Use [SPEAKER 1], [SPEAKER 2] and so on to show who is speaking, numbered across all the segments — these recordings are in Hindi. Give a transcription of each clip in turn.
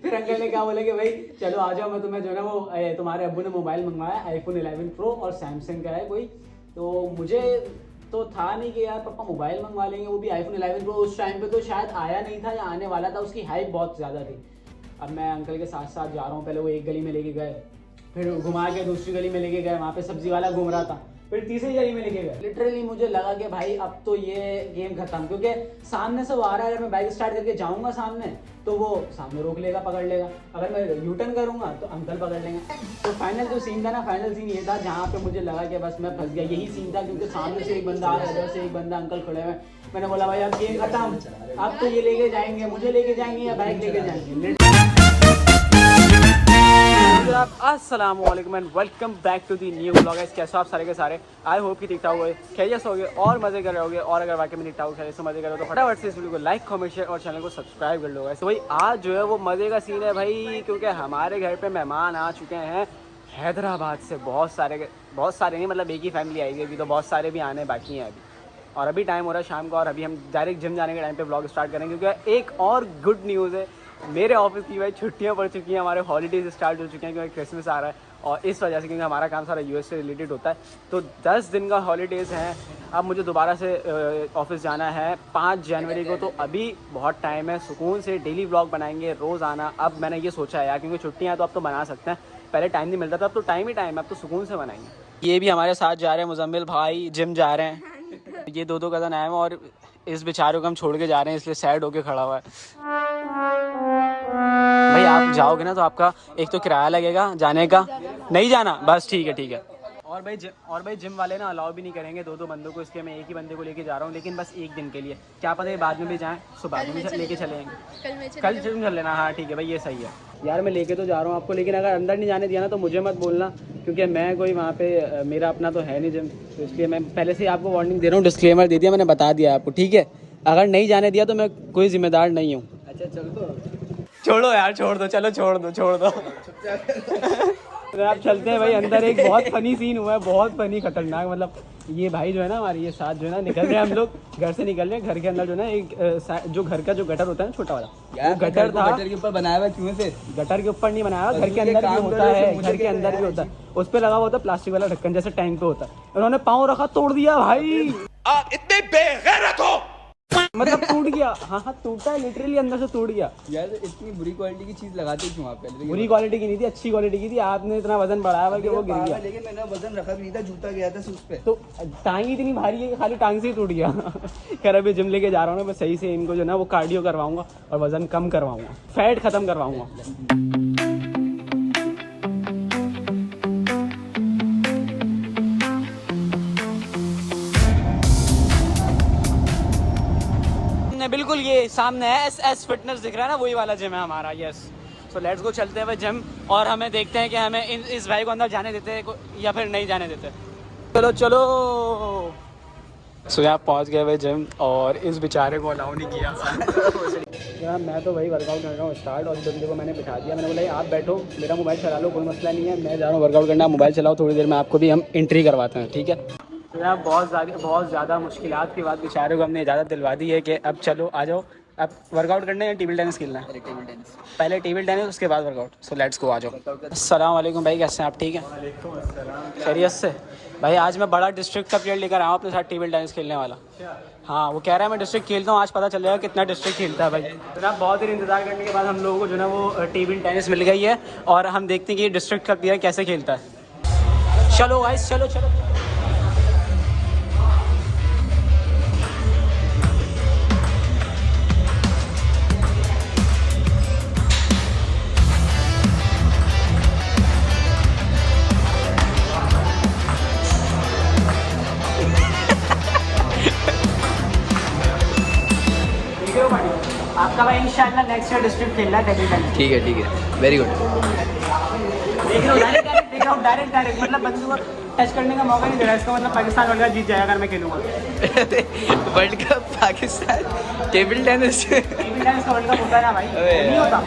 [SPEAKER 1] फिर अंकल ने क्या बोला कि भाई चलो आ जाओ, मैं तुम्हें जो है ना वो तुम्हारे अब्बू ने मोबाइल मंगवाया iPhone 11 Pro और सैमसंग का है कोई। तो मुझे तो था नहीं कि यार पापा मोबाइल मंगवा लेंगे, वो भी iPhone 11 Pro। उस टाइम पे तो शायद आया नहीं था या आने वाला था, उसकी हाइप बहुत ज़्यादा थी। अब मैं अंकल के साथ साथ जा रहा हूँ, पहले वो एक गली में लेके गए, फिर घुमा के दूसरी गली में लेके गए, वहाँ पे सब्जी वाला घूम रहा था, फिर तीसरी गली में लेके गए। लिटरली मुझे लगा कि भाई अब तो ये गेम खत्म, क्योंकि सामने से वो आ रहा है, अगर मैं बाइक स्टार्ट करके जाऊंगा सामने तो वो सामने रोक लेगा, पकड़ लेगा, अगर मैं यू टर्न करूंगा तो अंकल पकड़ लेंगे। तो फाइनल जो सीन था ना, फाइनल सीन ये था जहाँ पे मुझे लगा कि बस मैं फंस गया, यही सीन था, क्योंकि सामने से एक बंदा आ रहा है, इधर से एक बंदा अंकल खड़े हुए। मैंने बोला भाई अब गेम खत्म, अब तो ये लेके जाएंगे, मुझे लेके जाएंगे या बाइक लेके जाएंगे। अस्सलाम वालेकुम and welcome back to the new vlog. कैसे हो आप सारे के सारे? आई होप कि ठीक ठाक हुए, खैरियत से होगे और मजे कर रहे होगे। और अगर वाकई में ठीक ठाक हो, खैरियत से मजे कर रहे हो तो फटाफट से इस वीडियो को लाइक कमेंट शेयर और चैनल को सब्सक्राइब कर लो। तो भाई आज जो है वो मजे का सीन है भाई, क्योंकि हमारे घर पे मेहमान आ चुके हैं हैदराबाद से। बहुत सारे नहीं, मतलब एक ही फैमिली आई है अभी, तो बहुत सारे भी आने बाकी हैं अभी। और अभी टाइम हो रहा है शाम का और अभी हम डायरेक्ट जिम जाने के टाइम पे व्लॉग स्टार्ट करेंगे, क्योंकि एक और गुड न्यूज़ है, मेरे ऑफिस की भाई छुट्टियां पड़ चुकी हैं, हमारे हॉलीडेज स्टार्ट हो चुके हैं, क्योंकि क्रिसमस आ रहा है और इस वजह से, क्योंकि हमारा काम सारा यूएस से रिलेटेड होता है, तो 10 दिन का हॉलीडेज़ हैं। अब मुझे दोबारा से ऑफिस जाना है 5 जनवरी को, तो अभी बहुत टाइम है, सुकून से डेली व्लॉग बनाएंगे रोज़ आना। अब मैंने ये सोचा है यार, क्योंकि छुट्टियाँ हैं तो अब तो बना सकते हैं, पहले टाइम नहीं मिलता था, अब तो टाइम ही टाइम है, अब तो सुकून से बनाएंगे। ये भी हमारे साथ जा रहे हैं, मुजम्मिल भाई जिम जा रहे हैं, ये दो कज़न आए हैं और इस बेचारे को हम छोड़ के जा रहे हैं, इसलिए सैड होके खड़ा हुआ है। भाई आप जाओगे ना तो आपका एक तो किराया लगेगा जाने का, नहीं जाना बस, ठीक है। और भाई जिम वाले ना अलाउ भी नहीं करेंगे दो बंदों को, इसलिए मैं एक ही बंदे को लेके जा रहा हूँ, लेकिन बस एक दिन के लिए, क्या पता है बाद में भी जाएं, सो बाद में भी लेके चलेंगे, कल जिम चल लेना। हाँ ठीक है भाई, ये सही है यार, मैं लेके तो जा रहा हूँ आपको, लेकिन अगर अंदर नहीं जाने दिया ना तो मुझे मत बोलना, क्योंकि मैं कोई वहाँ पे मेरा अपना तो है नहीं जिम, तो इसलिए मैं पहले से आपको वार्निंग दे रहा हूँ, डिस्क्लेमर दे दिया मैंने, बता दिया आपको, ठीक है? अगर नहीं जाने दिया तो मैं कोई जिम्मेदार नहीं हूँ। अच्छा चल दो, छोड़ो यार, छोड़ दो, चलो छोड़ दो तो आप चलते हैं भाई अंदर। एक बहुत फनी सीन हुआ है, बहुत फनी खतरनाक, मतलब ये भाई जो है ना हमारे ये साथ जो है ना निकल रहे हैं, हम लोग घर से निकल रहे हैं, घर के अंदर जो है ना एक जो घर का जो गटर होता है ना छोटा वाला, वो गटर था, गटर के ऊपर बनाया हुआ, क्यों से गटर के ऊपर नहीं बनाया, घर के अंदर भी होता है, घर के अंदर भी होता है, उस पर लगा हुआ होता है प्लास्टिक वाला ढक्कन, जैसे टैंक पे होता है, उन्होंने पाँव रखा, तोड़ दिया भाई। आप इतने बेगैरत हो, मतलब टूट गया। हाँ टूटा है, लिटरली अंदर से टूट गया यार। इतनी बुरी क्वालिटी की चीज लगाते क्यों आप? पहले बुरी क्वालिटी की नहीं थी, अच्छी क्वालिटी की थी, आपने इतना वजन बढ़ाया हुआ कि वो गिर गया, लेकिन मैंने वजन रखा भी नहीं था, जूता गया था उस पे, तो टांग इतनी भारी है कि खाली टांग से ही टूट गया खैर अभी जिम लेके जा रहा हूँ ना, मैं सही से इनको जो ना वो कार्डियो करवाऊंगा और वजन कम करवाऊंगा, फैट खत्म करवाऊंगा। बिल्कुल ये सामने है एस फिटनेस दिख रहा है ना, वही वाला जिम है हमारा, यस। सो लेट्स गो, चलते हैं भाई जिम, और हमें देखते हैं कि हमें इस भाई को अंदर जाने देते हैं या फिर नहीं जाने देते। चलो सो यहाँ पहुँच गए भाई जिम, और इस बेचारे को अलाउ नहीं किया यार। मैं तो वही वर्कआउट कर रहा हूँ स्टार्ट, और बंदे को मैंने बिठा दिया, मैंने बोला आप बैठो, मेरा मोबाइल चला लो, कोई मसला नहीं है, मैं जा रहा हूँ वर्कआउट करना, मोबाइल चलाओ, थोड़ी देर में आपको भी हम एंट्री करवाते हैं, ठीक है? तो यार बहुत ज़्यादा मुश्किलात के बाद बेचारे को हमने इजाज़त दिलवा दी है कि अब चलो आ जाओ, अब वर्कआउट करना है या टेबल टेनिस खेलना है? टेबल टेनिस, पहले टेबल टेनिस उसके बाद वर्कआउट। सो लेट्स गो, आ जाओ। अस्सलाम वालेकुम भाई, कैसे हैं आप? ठीक है, खैरियत से भाई। आज मैं बड़ा डिस्ट्रिक्ट का प्लेयर लेकर आया हूँ अपने साथ, टेबल टेनिस खेलने वाला। हाँ वो कह रहा है मैं डिस्ट्रिक्ट खेलता हूँ, आज पता चल जाएगा कितना डिस्ट्रिक्ट खेलता है भाई। तो ना बहुत देर इंतजार करने के बाद हम लोगों को जो ना वो टेबल टेनिस मिल गई है, और हम देखते हैं कि डिस्ट्रिक्ट का प्लेयर कैसे खेलता है। चलो गाइस, चलो आपका भाई इंशाल्लाह नेक्स्ट ईयर डिस्ट्रिक्ट खेलना है टेबल टेनिस। ठीक है, वेरी गुड। देख लो डायरेक्ट मतलब बंदे को टच करने का मौका नहीं दे रहा, इसका मतलब पाकिस्तान वर्ल्ड कप जीत जाएगा अगर मैं खेलूंगा। World cup Pakistan table tennis का वर्ल्ड कप होता है ना भाई? नहीं होता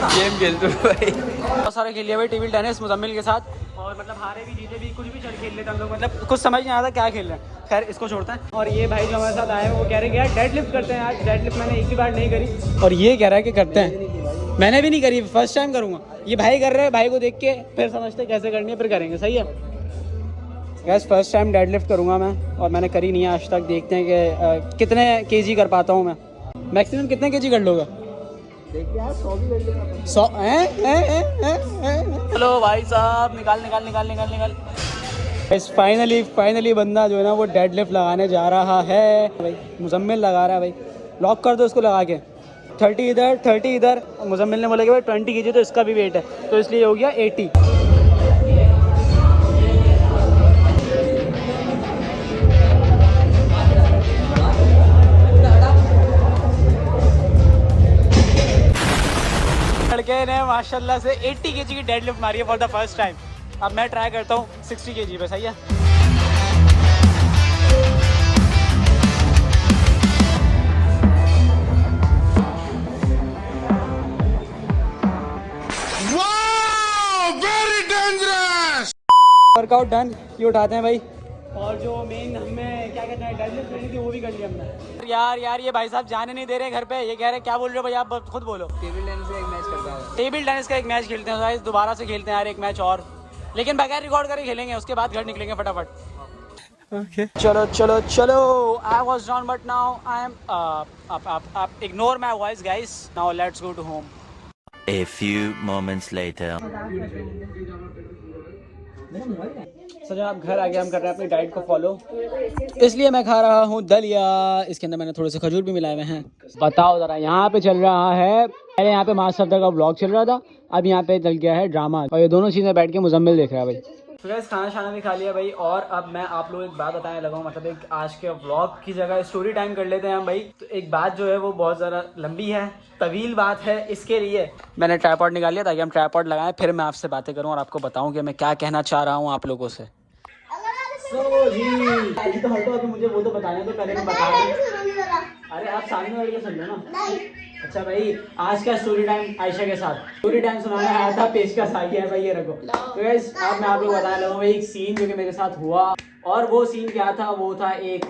[SPEAKER 1] गेम खेलते हो भाई। बहुत सारे खेल लिया भाई टेबल टेनिस मुजम्मिल के साथ, और मतलब हारे भी जीते भी, कुछ भी चल खेल लेते हम लोग, मतलब कुछ समझ नहीं आता क्या खेल रहे हैं। खैर इसको छोड़ते हैं। और ये भाई जो हमारे साथ आए हैं वो कह रहे हैं कि यार डेड लिफ्ट करते हैं, आज डेड लिफ्ट मैंने एक भी बार नहीं करी, और ये कह रहा है कि करते हैं। मैंने भी नहीं करी, फर्स्ट टाइम करूँगा। ये भाई कर रहे हैं, भाई को देख के फिर समझते कैसे करनी है, फिर करेंगे। सही है gas, first time dead lift करूँगा मैं, और मैंने करी नहीं है आज तक। देखते हैं कि कितने केजी कर पाता हूँ मैं। मैक्सिमम कितने केजी कर लूँगा? देखते हैं, 100 भी कर लूँगा। 100? चलो भाई साहब, निकाल निकाल निकाल निकाल निकाल। फाइनली बंदा जो है ना वो डेड लिफ्ट लगाने जा रहा है भाई। मुजम्मिल लगा रहा है भाई, लॉक कर दो इसको लगा के। 30 इधर 30 इधर। मुजम्मिल ने बोला कि भाई 20 कीजिए, तो इसका भी वेट है, तो इसलिए हो गया 80। लड़के ने माशाल्लाह से 80 केजी की डेड लिफ्ट मारी है फॉर द फर्स्ट टाइम। अब मैं ट्राई करता हूँ 60 केजी पे। सही है। वर्कआउट डन, ये उठाते हैं भाई। और जो मेन हमें क्या कहते हैं डेड लिफ्ट करनी थी वो भी कर लिया हमने। यार ये भाई साहब जाने नहीं दे रहे घर पे। ये कह रहे क्या बोल रहे हो भाई, आप खुद बोलो। टेबल टेनिस का एक मैच करता है। टेबल टेनिस का एक मैच खेलते हैं गाइस, दोबारा से खेलते हैं यार एक मैच और, लेकिन बगैर रिकॉर्ड करके खेलेंगे, उसके बाद घर निकलेंगे फटाफट। ओके चलो चलो चलो। I was down but now I am up. Ignore my voice guys, now let's go to home.
[SPEAKER 2] A few moments later.
[SPEAKER 1] Sir आप घर आ गए, हम कर रहे हैं अपनी डाइट को फॉलो, इसलिए मैं खा रहा हूँ दलिया। इसके अंदर मैंने थोड़े से खजूर भी मिलाए हुए हैं। बताओ ज़रा, यहाँ पे चल रहा है, पहले यहाँ पे मास्टर सफदर का ब्लॉग चल रहा था, अब यहाँ पे चल गया है ड्रामा, और ये दोनों चीज़ें बैठ के मुजम्मिल देख रहा है भाई। तो गाइस खाना शाना भी खा लिया भाई, और अब मैं आप लोग एक बात बताने लगा हूँ, मतलब एक आज के व्लॉग की जगह स्टोरी टाइम कर लेते हैं हम भाई। तो एक बात जो है वो बहुत ज़्यादा लंबी है, तवील बात है, इसके लिए मैंने ट्राइपॉड निकाल लिया ताकि हम ट्राइपॉड लगाएं, फिर मैं आपसे बातें करूँ और आपको बताऊँ कि मैं क्या कहना चाह रहा हूँ आप लोगों से। जी तो हटो, अभी मुझे वो तो बताने तो पहले मैं बता दूँ। अरे आप सामने बैठ के सुन लो ना। अच्छा भाई, आज का स्टोरी टाइम आयशा के साथ स्टोरी टाइम सुनाने आया था, पेशकश आ गया है भाई, ये रखो। तो गाइस अब मैं आप लोग बताने लगा भाई एक सीन जो कि मेरे साथ हुआ, और वो सीन क्या था, वो था एक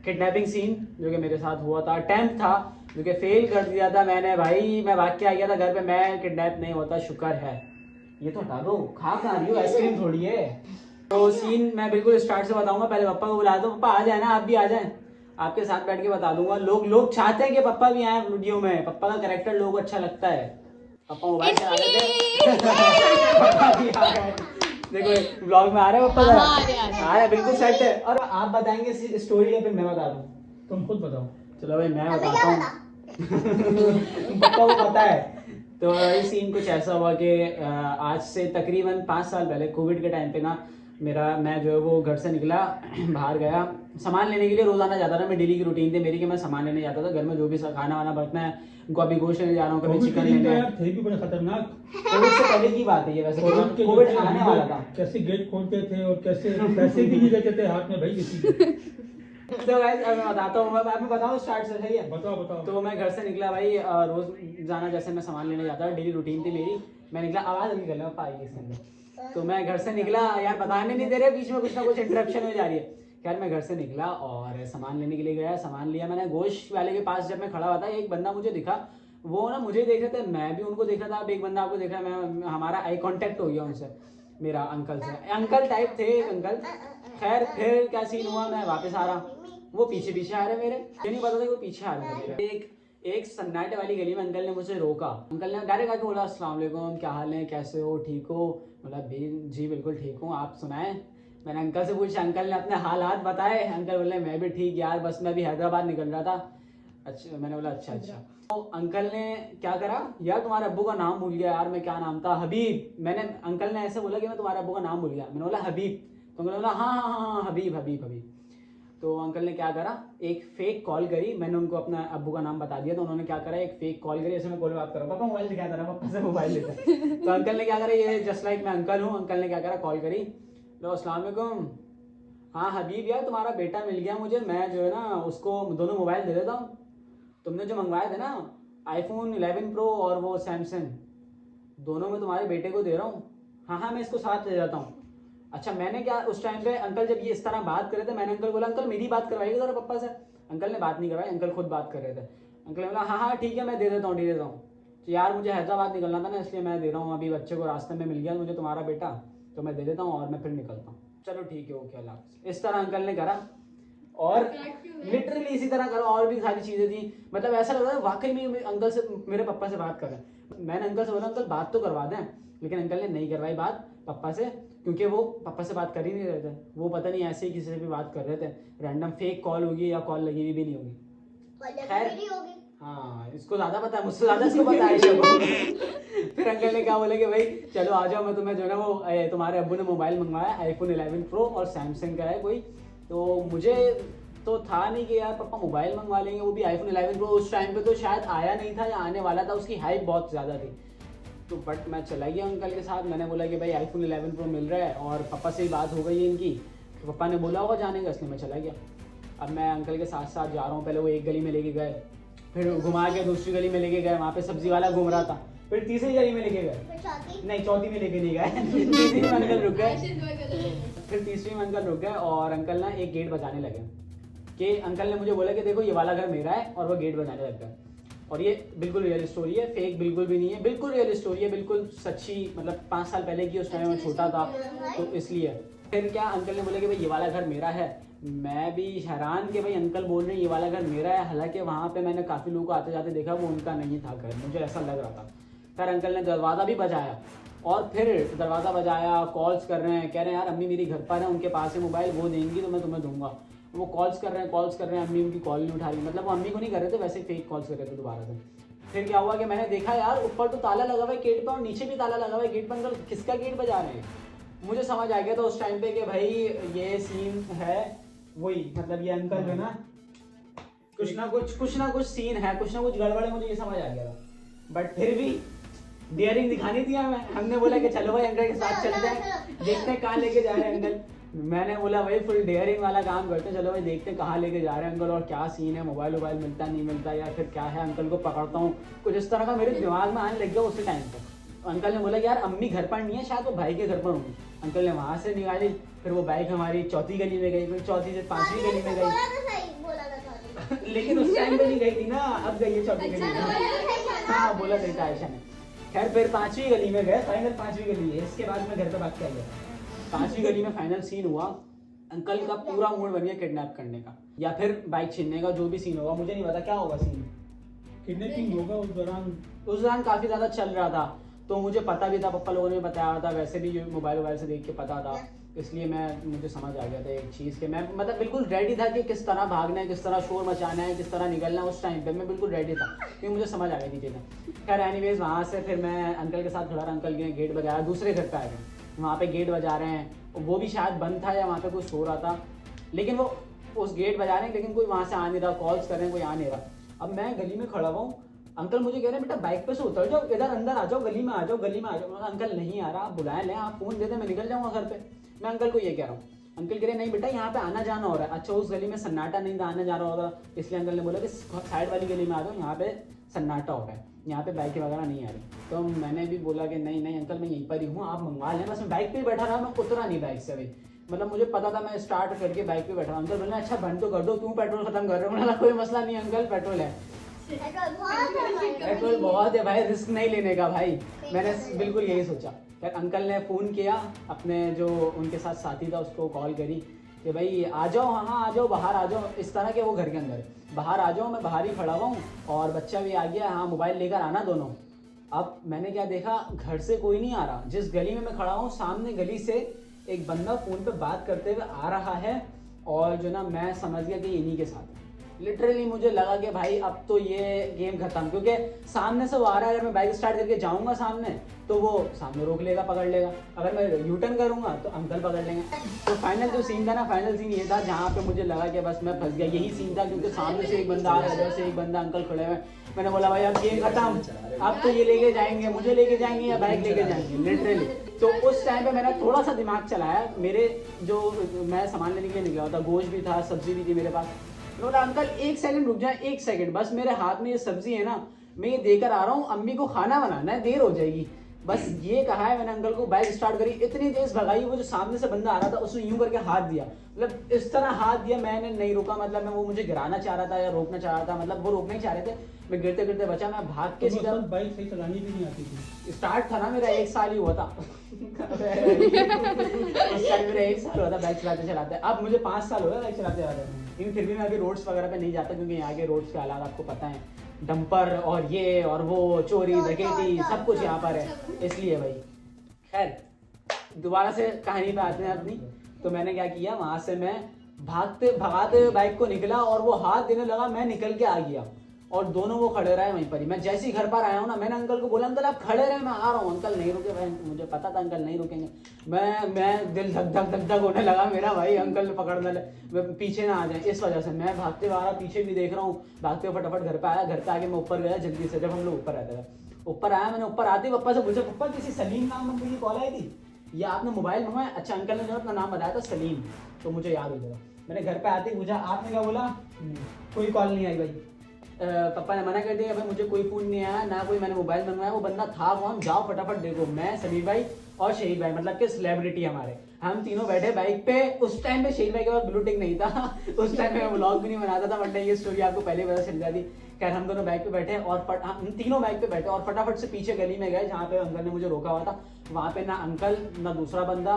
[SPEAKER 1] किडनैपिंग सीन जो कि मेरे साथ हुआ था। अटेम्प्ट था जो कि फेल कर दिया था मैंने भाई। मैं भाग के आ गया था घर पे, मैं किडनैप नहीं होता, शुक्र है। ये तो हटा दो, खा खा रही हो, आइसक्रीम थोड़ी है। तो सीन मैं बिल्कुल स्टार्ट से बताऊंगा, पहले पप्पा को बुला दो, पप्पा आ जाए ना, आप भी आ जाएं, आपके साथ बैठ के बता दूंगा। लोग चाहते हैं कि पप्पा भी आए वीडियो में, पप्पा का कैरेक्टर लोगों को अच्छा लगता है। पप्पा मोबाइल चला रहे थे, पप्पा भी आ गए, देखो ब्लॉग में आ रहे हैं पप्पा, आ रहे बिल्कुल सेट है। और आप बताएंगे स्टोरी या फिर मैं बता दूं? तुम खुद बताओ। चलो भाई मैं बताता हूँ। पप्पा को पता है। तो इस सीन कुछ ऐसा हुआ कि आज से तकरीबन 5 साल पहले कोविड के टाइम पे ना, मैं जो है वो घर से निकला, बाहर गया सामान लेने के लिए। रोजाना जाता था मैं, डेली की रूटीन थी मेरी कि मैं सामान लेने जाता था, घर में जो भी खाना वाना बचना है, कभी गोश्त लेने जा रहा हूँ, कभी चिकन लेने। थे भी बड़े खतरनाक, कोविड से पहले की बात है ये, वैसे कोविड आने वाला था। कैसे गेट खोलते थे और कैसे पैसे भी नहीं रहते थे हाथ में भाई किसी के। तो गाइस अब मैं बताता हूँ, मैं आपको बताऊँ स्टार्ट से, सही है? बताओ। तो मैं घर से निकला भाई, रोज जाना जैसे मैं सामान लेने जाता था, डेली रूटीन थी मेरी। मैं निकला, आवाज नहीं कर रहा पाई इसके अंदर। तो मैं घर से निकला, यार बताने नहीं दे रहे, बीच में कुछ ना कुछ इंटरप्शन हो जा रही है। खैर मैं घर से निकला और सामान लेने के लिए गया, सामान लिया मैंने। गोश्त वाले के पास जब मैं खड़ा हुआ था, एक बंदा मुझे दिखा, वो ना मुझे देख रहे थे, मैं भी उनको देख रहा था। अब एक बंदा आपको देख रहा है, मैं हमारा आई कांटेक्ट हो गया उनसे, मेरा अंकल से, अंकल टाइप थे एक अंकल। खैर फिर क्या सीन हुआ, मैं वापस आ रहा, वो पीछे आ रहे मेरे, ये नहीं पता था वो पीछे आ रहे थे मेरे। एक सन्नाटे वाली गली में अंकल ने मुझे रोका। अंकल ने डायरेक्ट आके बोला, अस्सलाम वालेकुम, क्या हाल है, कैसे हो, ठीक हो? बोला जी बिल्कुल ठीक हूँ, आप सुनाएं। मैंने अंकल से पूछा, अंकल ने अपने हालात बताए। अंकल बोले मैं भी ठीक यार, बस मैं भी हैदराबाद निकल रहा था। अच्छा, मैंने बोला अच्छा। तो अंकल ने क्या करा, यार तुम्हारे अब्बू का नाम भूल गया यार, मैं क्या नाम था, हबीब। मैंने अंकल ने ऐसे बोला कि मैं तुम्हारे अब्बू का नाम भूल गया। मैंने बोला हबीब। तो मैंने बोला हाँ हबीब। तो अंकल ने क्या करा, एक फेक कॉल करी। मैंने उनको अपना अब्बू का नाम बता दिया, तो उन्होंने क्या करा, एक फेक कॉल करी। ऐसे मैं कॉल बात कर रहा हूँ, पापा मोबाइल दिखाया था, पापा से मोबाइल लेता। तो अंकल ने क्या करा, ये जस्ट लाइक मैं अंकल हूँ, अंकल ने क्या करा, कॉल करी, लो अस्सलाम वालेकुम, हाँ हबीब यार तुम्हारा बेटा मिल गया मुझे, मैं जो है ना उसको दोनों मोबाइल दे देता हूँ। तुमने जो मंगवाए थे ना iPhone 11 Pro और वो सैमसंग, दोनों में तुम्हारे बेटे को दे रहा हूँ। हाँ मैं इसको साथ ले जाता हूँ। अच्छा मैंने क्या उस टाइम पे, अंकल जब ये इस तरह बात कर रहे थे, मैंने अंकल बोला, अंकल मेरी बात करवाइएगा जरा पप्पा से। अंकल ने बात नहीं करवाई, अंकल खुद बात कर रहे थे। अंकल ने बोला हाँ ठीक है मैं दे देता हूँ। तो यार मुझे हैदराबाद निकलना था ना, इसलिए मैं दे रहा हूँ। अभी बच्चे को रास्ते में मिल गया मुझे तुम्हारा बेटा, तो मैं दे देता हूँ और मैं फिर निकलता हूँ। चलो ठीक है, ओके, अल्लाह हाफ़िज़। इस तरह अंकल ने करा और लिटरली इसी तरह करो। और भी सारी चीज़ें थी, मतलब ऐसा लग रहा है वाकई में अंकल से, मेरे पापा से बात कर रहे हैं। मैंने अंकल से बोला अंकल बात तो करवा दें, लेकिन अंकल ने नहीं करवाई बात पापा से, क्योंकि वो पापा से बात कर ही नहीं रहे थे। वो पता नहीं ऐसे ही किसी से भी बात कर रहे थे, रैंडम फेक कॉल होगी या कॉल लगी हुई भी नहीं होगी। खैर हाँ, इसको ज्यादा पता है, मुझसे ज्यादा इसको पता है। फिर अंकल ने क्या बोला कि भाई चलो आ जाओ, मैं तुम्हें जो है ना वो तुम्हारे अब्बू ने मोबाइल मंगवाया iPhone 11 Pro और सैमसंग का है कोई। तो मुझे तो था नहीं कि यार पापा मोबाइल मंगवा लेंगे, वो भी iPhone 11 Pro। उस टाइम पे तो शायद आया नहीं था या आने वाला था, उसकी हाइप बहुत ज़्यादा थी। तो बट मैं चला गया अंकल के साथ। मैंने बोला कि भाई iPhone 11 Pro मिल रहा है और पापा से ही बात हो गई है इनकी, तो पापा ने बोला होगा जाने का, इसलिए मैं चला गया। अब मैं अंकल के साथ साथ जा रहा हूँ। पहले वो एक गली में लेके गए, फिर घुमा के दूसरी गली में लेके गए, वहाँ पे सब्जी वाला घूम रहा था। फिर तीसरी गली में लेके गए, नहीं चौथी में लेके नहीं गए। तीसरी में अंकल रुक गए, फिर तीसरी में अंकल रुक गए और अंकल ना एक गेट बजाने लगे कि अंकल ने मुझे बोला कि देखो ये वाला घर मेरा है, और वो गेट बजाने लग गए। और ये बिल्कुल रियल स्टोरी है, फेक बिल्कुल भी नहीं है, बिल्कुल रियल स्टोरी है, बिल्कुल सच्ची। मतलब 5 साल पहले की, उस टाइम मैं छोटा था तो इसलिए। फिर क्या अंकल ने बोला कि भाई ये वाला घर मेरा है। मैं भी हैरान कि भाई अंकल बोल रहे हैं ये वाला घर मेरा है, हालांकि वहाँ पे मैंने काफ़ी लोगों को आते जाते देखा, वो उनका नहीं था घर, मुझे ऐसा लग रहा था। फिर अंकल ने दरवाज़ा भी बजाया, और फिर दरवाज़ा बजाया, कॉल्स कर रहे हैं, कह रहे हैं यार अम्मी मेरी घर पर है, उनके पास है मोबाइल, वो देंगी तो मैं तुम्हें दूंगा। वो कॉल्स कर रहे हैं, अम्मी उनकी कॉल नहीं उठा रही। मतलब वो अम्मी को नहीं कर रहे थे, वैसे फेक कॉल्स कर रहे थे दोबारा से। फिर क्या हुआ कि मैंने देखा यार ऊपर तो ताला लगा हुआ है गेट पर और नीचे भी ताला लगा हुआ है गेट पर, अंकल किसका गेट बजा रहे हैं। मुझे समझ आ गया था उस टाइम पे कि भाई ये सीन है वही, मतलब ये अंकल जो ना कुछ ना कुछ सीन है, कुछ ना कुछ गड़बड़ है, मुझे ये समझ आ गया था। बट फिर भी डेयरिंग दिखानी थी हमें। हमने बोला कि चलो भाई अंकल के साथ चलते हैं, देखते हैं कहाँ लेके जा रहे हैं अंकल। मैंने बोला भाई फुल डेयरिंग वाला काम करते हैं, चलो भाई देखते हैं कहाँ लेके जा रहे हैं अंकल और क्या सीन है, मोबाइल मिलता नहीं मिलता या फिर क्या है। अंकल को पकड़ता हूँ, कुछ इस तरह का मेरे दिमाग में आने लग गया उसी टाइम पर। अंकल ने बोला कि यार अम्मी घर पर नहीं है, शायद वो भाई के घर पर होंगी। अंकल ने वहाँ से निकाली, फिर वो बाइक हमारी चौथी गली में गई, फिर चौथी से 5वीं गली में गई। लेकिन उस टाइम पे नहीं गई थी ना, अब गई है चौथी गली में। हाँ बोला था आयशा ने। खैर फिर 5वीं गली में गए, फाइनल 5वीं गली है। इसके बाद मैं घर पे बात कर गया। 5वीं गली में फाइनल सीन हुआ, अंकल का पूरा मूड बन गया किडनैप करने का या फिर बाइक छीनने का, जो भी सीन होगा मुझे नहीं पता क्या होगा सीन।
[SPEAKER 3] किडनैपिंग होगा उस दौरान
[SPEAKER 1] काफी ज्यादा चल रहा था, तो मुझे पता भी था, पापा लोगों ने बताया था, वैसे भी मोबाइल से देख के पता था, इसलिए मुझे समझ आ गया था एक चीज़ के मैं मतलब बिल्कुल रेडी था कि किस तरह भागना है, किस तरह शोर मचाना है, किस तरह निकलना है। उस टाइम पे मैं बिल्कुल रेडी था क्योंकि मुझे समझ आ गई थी चीज़ें। खैर एनीवेज वहाँ से फिर मैं अंकल के साथ खड़ा रहा, अंकल के गेट बजाया, दूसरे घर पे आ गए, वहाँ पे गेट बजा रहे हैं, वो भी शायद बंद था या वहाँ पे कुछ हो रहा था, लेकिन वो उस गेट बजा रहे हैं लेकिन कोई वहाँ से आ नहीं रहा, कॉल्स कर रहे हैं, कोई आ नहीं रहा। अब मैं गली में खड़ा हुआ हूँ, अंकल मुझे कह रहे हैं बेटा बाइक पे से उतर जाओ, इधर अंदर आ जाओ, गली में आ जाओ, गली में आ जाओ। अंकल नहीं आ रहा, आप बुलाए लें, आप फोन दे दें, मैं निकल जाऊंगा घर पे। मैं अंकल को ये कह रहा हूँ, अंकल कह रहे नहीं बेटा यहाँ पे आना जाना हो रहा है। अच्छा उस गली में सन्नाटा नहीं था, आना जाना हो रहा, इसलिए अंकल ने बोला कि साइड वाली गली में आ जाओ, यहाँ पे सन्नाटा हो रहा है, यहाँ पे बाइकें वगैरह नहीं आ रही। तो मैंने भी बोला कि नहीं अंकल मैं यहीं पर ही हूँ, आप मंगवा लें। बस मैं बाइक पे बैठा रहा, मैं उतरा नहीं बाइक से भाई, मतलब मुझे पता था, मैं स्टार्ट करके बाइक पे बैठा रहा। अंकल बोले अच्छा बंद तो कर दो, क्यों पेट्रोल खत्म कर रहे हो। कोई मसला नहीं अंकल, पेट्रोल है, पेट्रोल बहुत है भाई, रिस्क नहीं लेने का भाई। मैंने बिल्कुल यही सोचा। फिर अंकल ने फ़ोन किया, अपने जो उनके साथ साथी था उसको कॉल करी कि भाई आ जाओ, हाँ आ जाओ, बाहर आ जाओ। इस तरह के वो घर के अंदर है, बाहर आ जाओ, मैं बाहर ही खड़ा हुआ हूँ और बच्चा भी आ गया, हाँ मोबाइल लेकर आना दोनों। अब मैंने क्या देखा, घर से कोई नहीं आ रहा। जिस गली में मैं खड़ा हूँ सामने गली से एक बंदा फ़ोन पे बात करते हुए आ रहा है और जो ना मैं समझ गया कि इन्हीं के साथ है। लिटरली मुझे लगा कि भाई अब तो ये गेम खत्म, क्योंकि सामने से वो आ रहा है, अगर मैं बाइक स्टार्ट करके जाऊंगा सामने तो वो सामने रोक लेगा, पकड़ लेगा, अगर मैं यू टर्न करूंगा तो अंकल पकड़ लेंगे। तो फाइनल जो सीन था ना, फाइनल सीन ये था जहाँ पे मुझे लगा कि बस मैं फंस गया, यही सीन था, क्योंकि सामने से एक बंदा आ रहा है, इधर से एक बंदा, अंकल खड़े हुए। मैंने बोला भाई अब गेम खत्म, अब तो ये लेके जाएंगे, मुझे लेके जाएंगे या बाइक लेके जाएंगे लिटरली। तो उस टाइम पे मैंने थोड़ा सा दिमाग चलाया, मेरे जो मैं सामान लेने के लिए निकला था, गोश्त भी था, सब्जी भी थी मेरे पास। बोला अंकल 1 सेकंड रुक जाए, 1 सेकंड बस, मेरे हाथ में ये सब्जी है ना, मैं ये देकर आ रहा हूँ, अम्मी को खाना बनाना है, देर हो जाएगी। बस ये कहा है मैंने अंकल को, बाइक स्टार्ट करी, इतनी तेज भगाई, वो जो सामने से बंदा आ रहा था उसने यूं करके हाथ दिया, मतलब इस तरह हाथ दिया, मैंने नहीं रोका, मतलब मैं वो मुझे गिराना चाह रहा था या रोकना चाह रहा था, मतलब वो रोकना ही चाह रहे थे, मैं गिरते गिरते बचा, मैं भाग के सीधा।
[SPEAKER 3] बाइक सही चलानी भी नहीं आती थी।
[SPEAKER 1] स्टार्ट था ना मेरा 1 साल ही हुआ था उस टाइम मेरा 1 साल हुआ था बाइक चलाते चलाते, अब मुझे 5 साल हो गए बाइक चलाते चलाते, लेकिन फिर भी मैं अभी रोड्स वगैरह पे नहीं जाता, क्योंकि यहाँ के रोड्स के हालात आपको पता है, डंपर और ये और वो, चोरी डकैती सब कुछ यहाँ पर है, इसलिए भाई। खैर दोबारा से कहानी पे आते हैं अपनी। तो मैंने क्या किया, वहां से मैं भागते भगाते हुए बाइक को निकला और वो हाथ देने लगा, मैं निकल के आ गया और दोनों वो खड़े रहे वहीं पर ही। मैं जैसे ही घर पर आया हूँ ना, मैंने अंकल को बोला अंकल आप खड़े रहे, मैं आ रहा हूँ। अंकल नहीं रुके भाई, मुझे पता था अंकल नहीं रुकेंगे। मैं दिल धक धक धक धक होने लगा मेरा, भाई अंकल ने पकड़ना पीछे ना आ जाए, इस वजह से मैं भागते हुए आ रहा, पीछे भी देख रहा हूँ, भागते हुए फटाफट घर पे आया। घर पे आके मैं ऊपर गया जल्दी से, जब हम लोग ऊपर रहते थे, ऊपर आया, मैंने ऊपर आते ही पप्पा से पूछा, पप्पा किसी सलीम नाम नंबर की कॉल आई थी या आपने मोबाइल मंगवाया? अच्छा अंकल ने जो अपना नाम बताया था सलीम, तो मुझे याद हो गया। मैंने घर पे आते ही पूछा आपने क्या बोला? कोई कॉल नहीं आई भाई। पापा ने मना कर दिया भाई मुझे कोई फोन नहीं आया, ना कोई मैंने मोबाइल मंगवाया, वो बंदा था वहाँ, जाओ फटाफट देखो। मैं समीर भाई और शहीद भाई, मतलब कि सेलिब्रिटी हमारे, हम तीनों बैठे बाइक पे। उस टाइम पे शहीद भाई के पास ब्लू टिक नहीं था उस टाइम पे मैं व्लॉग भी नहीं बनाता था, वरना ये स्टोरी आपको पहले पता चल जाती। खैर हम दोनों बाइक पे बैठे और हम तीनों बाइक पे बैठे और फटाफट से पीछे गली में गए जहाँ पे अंकल ने मुझे रोका हुआ था। वहाँ पे ना अंकल ना दूसरा बंदा,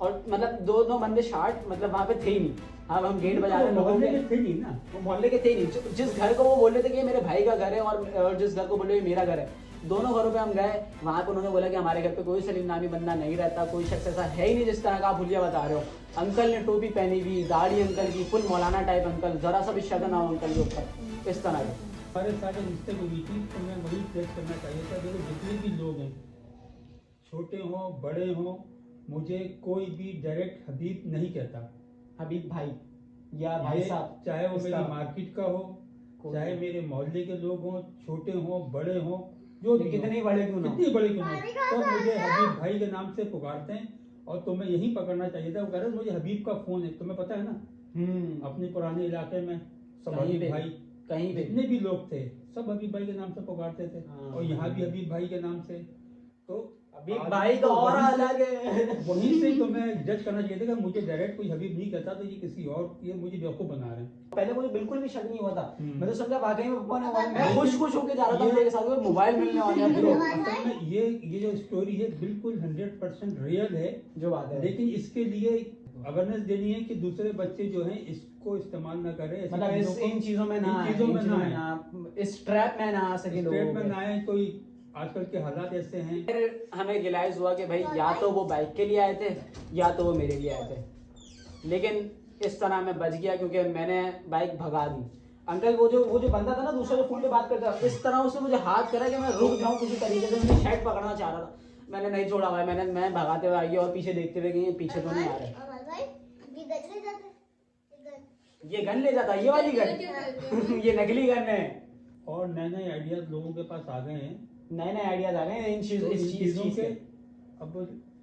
[SPEAKER 1] और मतलब दोनों बंदे शार्ट, मतलब वहाँ पे थे ही नहीं। अब हम गेट बजा रहे लोगों के,
[SPEAKER 3] थे नहीं ना,
[SPEAKER 1] वो मोहल्ले के थे नहीं। जिस घर को वो बोल रहे थे कि मेरे भाई का घर है और जिस घर को बोल रहे मेरा घर है, दोनों घरों पे हम गए। वहाँ पे उन्होंने बोला कि हमारे घर पे कोई सलीम नामी बंदा नहीं रहता, कोई शख्स ऐसा है ही नहीं जिस तरह का आप भूलिया बता रहे हो। अंकल ने टोपी पहनी हुई, दाढ़ी अंकल की फुल मौलाना टाइप अंकल, जरा सा भी शक ना हो अंकल के ऊपर, इस तरह का।
[SPEAKER 3] सारे सारे रिश्ते को भी थी, तो मैं वही प्रेस करना चाहिए था। देखो जितने भी लोग हैं, छोटे हों बड़े हों, मुझे कोई भी डायरेक्ट हबीब नहीं कहता,
[SPEAKER 1] हबीब भाई या भाई साहब,
[SPEAKER 3] चाहे वो मेरी मार्केट का हो, चाहे मेरे मोहल्ले के लोग हों, छोटे हों बड़े हों, जो
[SPEAKER 1] कितने बड़े क्यों ना,
[SPEAKER 3] कितने बड़े क्यों ना, सब मुझे हबीब भाई के नाम से पुकारते हैं। और तुम्हें यही पकड़ना चाहिए था। वो कह रहे मुझे हबीब का फोन है, तुम्हें पता है ना, अपने पुराने इलाके में सब हबीब भाई, कहीं जितने भी लोग थे सब हबीब भाई के नाम से पुकारते थे। और यहाँ भी हबीब भाई के नाम से, तो
[SPEAKER 1] हबीब भाई तो और अलग है।
[SPEAKER 3] वहीं से तो मैं जज करना चाहिए था कि मुझे डायरेक्ट कोई हबीब नहीं कहता, तो ये किसी और, ये मुझे बेवकूफ बना रहे हैं।
[SPEAKER 1] पहले मुझे बिल्कुल भी शक नहीं हुआ था, मैं तो समझा वाकई में पप्पा ने, मैं खुश होके जा रहा था मेरे साथ, मोबाइल मिलने वाले हैं।
[SPEAKER 3] असल में ये जो स्टोरी है बिल्कुल 100% रियल है जो बात है, लेकिन इसके लिए अवेयरनेस देनी है कि दूसरे बच्चे जो हैं इसको इस्तेमाल ना करें,
[SPEAKER 1] मतलब इन चीजों में ना आए, इस ट्रैप में ना आ सके,
[SPEAKER 3] ट्रैप में ना आए। कोई आजकल के हालात ऐसे हैं।
[SPEAKER 1] फिर हमें रियलाइज हुआ कि भाई या तो वो बाइक के लिए आए थे या तो वो मेरे लिए आए थे, लेकिन इस तरह मैं बच गया क्योंकि मैंने बाइक भगा दी। अंकल वो जो बंदा था ना दूसरा जो फोन पे बात करता था, इस तरह उसने मुझे हाथ करा कि मैं रुक जाऊं किसी तरीके से, मुझे शर्ट पकड़ना चाह रहा था, मैंने नहीं छोड़ा भाई। मैं भगाते हुए आई और पीछे देखते हुए गई, पीछे तो नहीं आ रहे। ये गन ले जाता, ये वाली गन ये नकली गन है।
[SPEAKER 3] और नए नए आइडियाज लोगों के पास आ गए हैं,
[SPEAKER 1] नए नए आइडियाज आ गए हैं इस चीजों के।
[SPEAKER 3] अब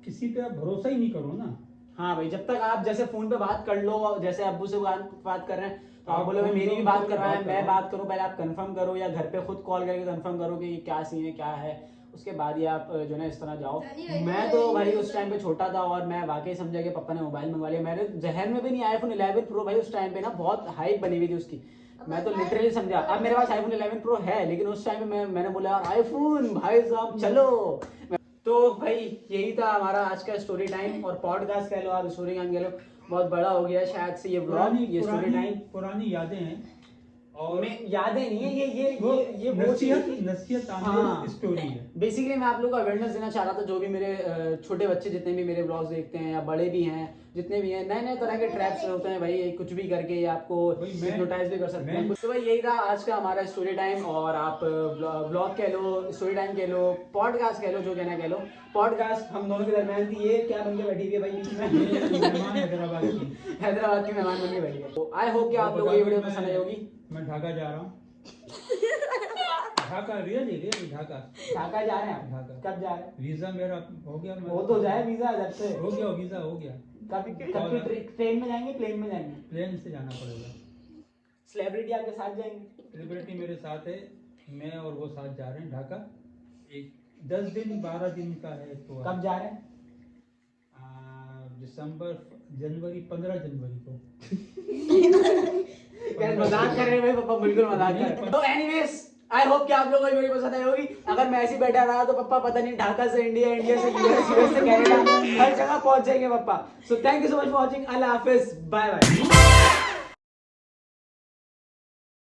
[SPEAKER 3] किसी पे आप भरोसा ही नहीं करो ना।
[SPEAKER 1] हाँ भाई, जब तक आप जैसे फोन पे बात कर लो, जैसे अब्बू से बात कर रहे हैं तो आप बोलो मेरी भी बात कर रहा है, मैं बात करूं, पहले आप कंफर्म करो या घर पे खुद कॉल करके कंफर्म करो कि क्या सीन है क्या है, उसके बाद ही आप जो है इस तरह जाओ। मैं तो भाई उस टाइम पे छोटा था और मैं वाकई समझा कि पापा ने मोबाइल मंगवा लिया। मेरे जहन में भी नहीं आईफोन 11 प्रो भाई उस टाइम पे ना बहुत हाइप बनी हुई थी उसकी, मैं तो लिटरली समझा। अब मेरे पास आईफोन 11 प्रो है, लेकिन उस टाइम पे मैंने बोला यार आईफोन भाई साहब चलो। तो भाई यही था हमारा आज का स्टोरी टाइम और पॉडकास्ट कह लो, आप स्टोरी टाइम कह लो, बहुत बड़ा हो गया शायद से ये व्लॉग, ये स्टोरी टाइम।
[SPEAKER 3] पुरानी यादें हैं और
[SPEAKER 1] यादें नहीं है, ये
[SPEAKER 3] नसीहत स्टोरी है।
[SPEAKER 1] बेसिकली मैं आप लोगों को अवेयरनेस देना चाह रहा था, जो भी मेरे छोटे बच्चे जितने भी मेरे ब्लॉग्स देखते हैं या बड़े भी हैं जितने भी हैं, नए नए तरह के ट्रैप्स होते हैं भाई, कुछ भी करके ये आपको हिप्नोटाइज भी कर सकते हैं। तो भाई यही था आज का हमारा स्टोरी टाइम, और आप ब्लॉग कह लो, स्टोरी टाइम कह लो, पॉडकास्ट कह लो, जो कहना कह लो। पॉडकास्ट हम दोनों के दरमियान थी, ये क्या बन के बैठी हुई है भाई बीच में हैदराबाद की मेहमान बन के बैठी है। तो आई होप कि आप लोगों को ये वीडियो पसंद आई होगी।
[SPEAKER 3] मैं ढाका जा रहा हूँ ढाका रियली ढाका
[SPEAKER 1] जा रहे हैं।
[SPEAKER 3] ढाका
[SPEAKER 1] कब जा रहे हैं?
[SPEAKER 3] वीजा मेरा हो गया,
[SPEAKER 1] वो तो जाए वीजा जब से
[SPEAKER 3] हो गया, वीजा हो गया।
[SPEAKER 1] कब ट्रेन में जाएंगे प्लेन में जाएंगे?
[SPEAKER 3] प्लेन से जाना पड़ेगा।
[SPEAKER 1] सेलिब्रिटी आपके साथ जाएंगे?
[SPEAKER 3] सेलिब्रिटी मेरे साथ है, मैं और वो साथ जा रहे हैं ढाका। एक 10 दिन 12 दिन का है तो
[SPEAKER 1] कब जा रहे हैं?
[SPEAKER 3] जनवरी 15 जनवरी को।
[SPEAKER 1] यार मजाक कर रहे हैं भाई, पापा बिल्कुल मजाक कर रहे हैं। तो एनीवेज आई होप कि आप लोगों को ये वीडियो पसंद आई होगी। अगर मैं ऐसे ही बैठा रहा तो पापा पता नहीं ढाका से इंडिया, इंडिया से यूएस, यूएस से कनाडा, हर जगह पहुंच जाएंगे पापा। So thank you so much for watching. अल्लाह हाफिज, बाय बाय।